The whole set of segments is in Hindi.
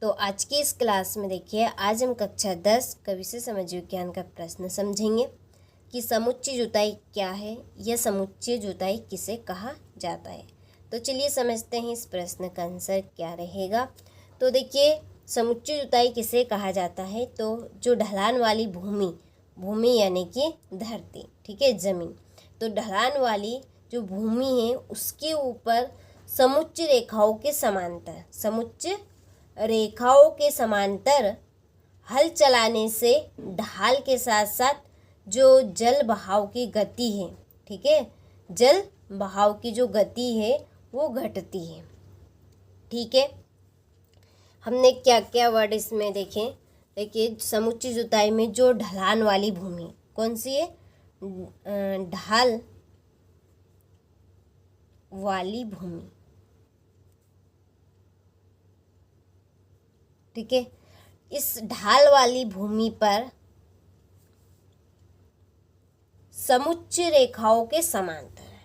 तो आज की इस क्लास में देखिए, आज हम कक्षा 10 कवि से समाज विज्ञान का प्रश्न समझेंगे कि समुच्चय जुताई क्या है या समुच्चय जुताई किसे कहा जाता है। तो चलिए समझते हैं इस प्रश्न का आंसर क्या रहेगा। तो देखिए, समुच्चय जुताई किसे कहा जाता है, तो जो ढलान वाली भूमि यानी कि धरती, ठीक है, ज़मीन, तो ढलान वाली जो भूमि है उसके ऊपर समुच्चय रेखाओं के समांतर हल चलाने से ढाल के साथ साथ जो जल बहाव की गति है, ठीक है, जल बहाव की जो गति है वो घटती है। ठीक है, हमने क्या क्या वर्ड इसमें देखे। देखिए, समुच्चय जुताई में जो ढलान वाली भूमि कौन सी है, ढाल वाली भूमि, ठीक है। इस ढाल वाली भूमि पर समुच्चय रेखाओं के समांतर है।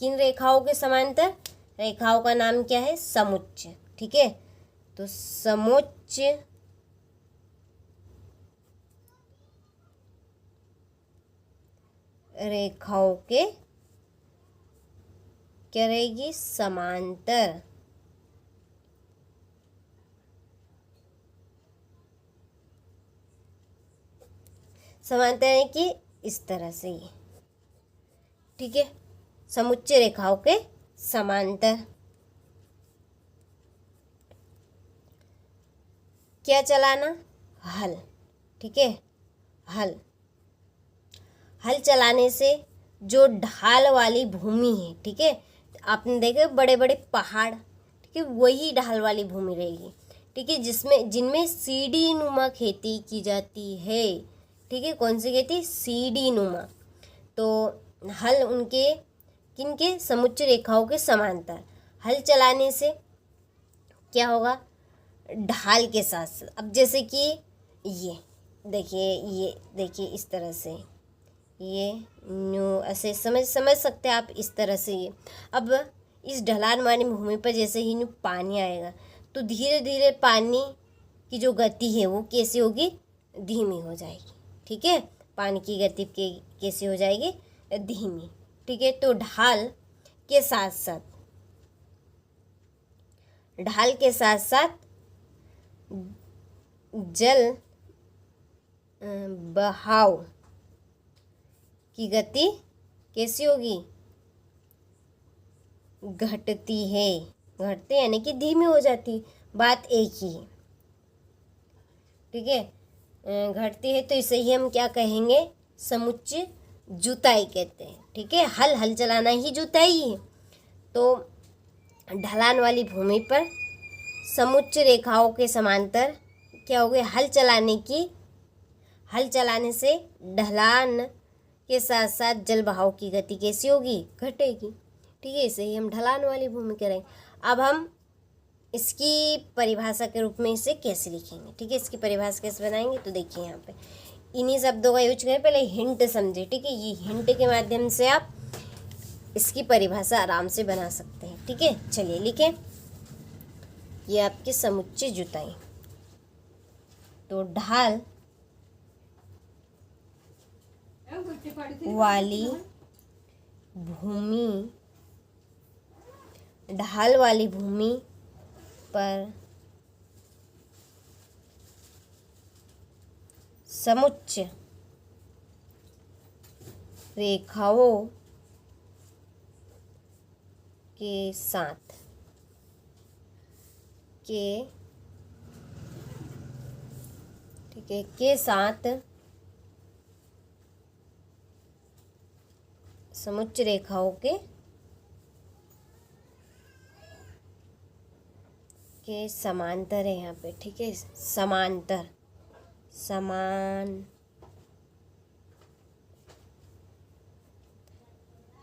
किन रेखाओं के समांतर? रेखाओं का नाम क्या है? समुच्चय, ठीक है। तो समुच्चय रेखाओं के क्या रहेगी? समांतर। समांतर है कि इस तरह से ही, ठीक है, समुच्चय रेखाओं के समांतर। क्या चलाना? हल, ठीक है, हल चलाने से जो ढाल वाली भूमि है, ठीक है, आपने देखे बड़े बड़े पहाड़, ठीक है, वही ढाल वाली भूमि रहेगी, ठीक है, जिनमें सीढ़ी नुमा खेती की जाती है, ठीक है। कौन सी खेती? सीढ़ी नुमा। तो हल उनके किनके? समुच्चय रेखाओं के समांतर हल चलाने से क्या होगा? ढाल के साथ। अब जैसे कि ये देखिए इस तरह से, ये न्यू ऐसे समझ सकते हैं आप इस तरह से। ये अब इस ढलान वाली भूमि पर जैसे ही न्यू पानी आएगा तो धीरे धीरे पानी की जो गति है वो कैसी होगी? धीमी हो जाएगी, ठीक है। पानी की गति कैसी हो जाएगी? धीमी, ठीक है। तो ढाल के साथ साथ जल बहाव की गति कैसी होगी? घटती है। घटते यानी कि धीमी हो जाती, बात एक ही है, ठीक है। घटती है तो इसे ही हम क्या कहेंगे? समुच्चय जुताई कहते हैं, ठीक है। हल चलाना ही जुताई है। तो ढलान वाली भूमि पर समुच्चय रेखाओं के समांतर क्या हो गए? हल चलाने से ढलान के साथ साथ जल बहाव की गति कैसी होगी? घटेगी, ठीक है। इसे ही हम ढलान वाली भूमि करेंगे। अब हम इसकी परिभाषा के रूप में इसे कैसे लिखेंगे, ठीक है, इसकी परिभाषा कैसे बनाएंगे? तो देखिए यहाँ पे इन्हीं शब्दों का यूज करें। पहले हिंट समझे, ठीक है, ये हिंट के माध्यम से आप इसकी परिभाषा आराम से बना सकते हैं, ठीक है। चलिए लिखें, ये आपकी समुच्चय जुताई। तो ढाल वाली भूमि पर समुच्चय रेखाओं के साथ समुच्चय रेखाओं के समांतर है यहाँ पे, ठीक है,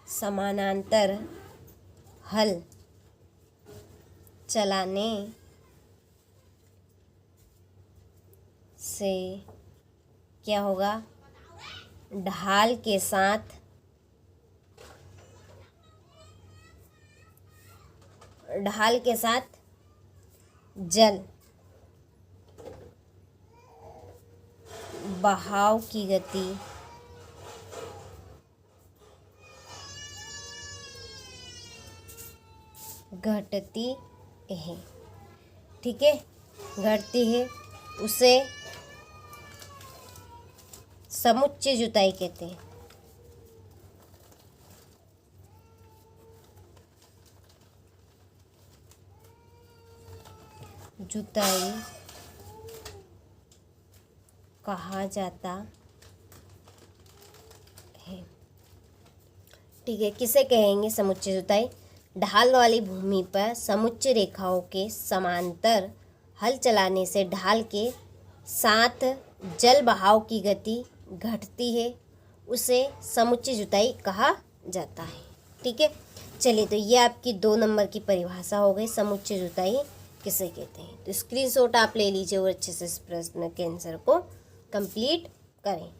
समानांतर हल चलाने से क्या होगा? ढाल के साथ जल बहाव की गति घटती है, ठीक है, घटती है, उसे समुच्चय जुताई कहते हैं। जुताई कहा जाता है, ठीक है। किसे कहेंगे समुच्चय जुताई? ढाल वाली भूमि पर समुच्चय रेखाओं के समांतर हल चलाने से ढाल के साथ जल बहाव की गति घटती है, उसे समुच्चय जुताई कहा जाता है, ठीक है। चलिए, तो ये आपकी 2 नंबर की परिभाषा हो गई, समुच्चय जुताई किसे कहते हैं। तो स्क्रीनशॉट आप ले लीजिए और अच्छे से इस प्रश्न के आंसर को कंप्लीट करें।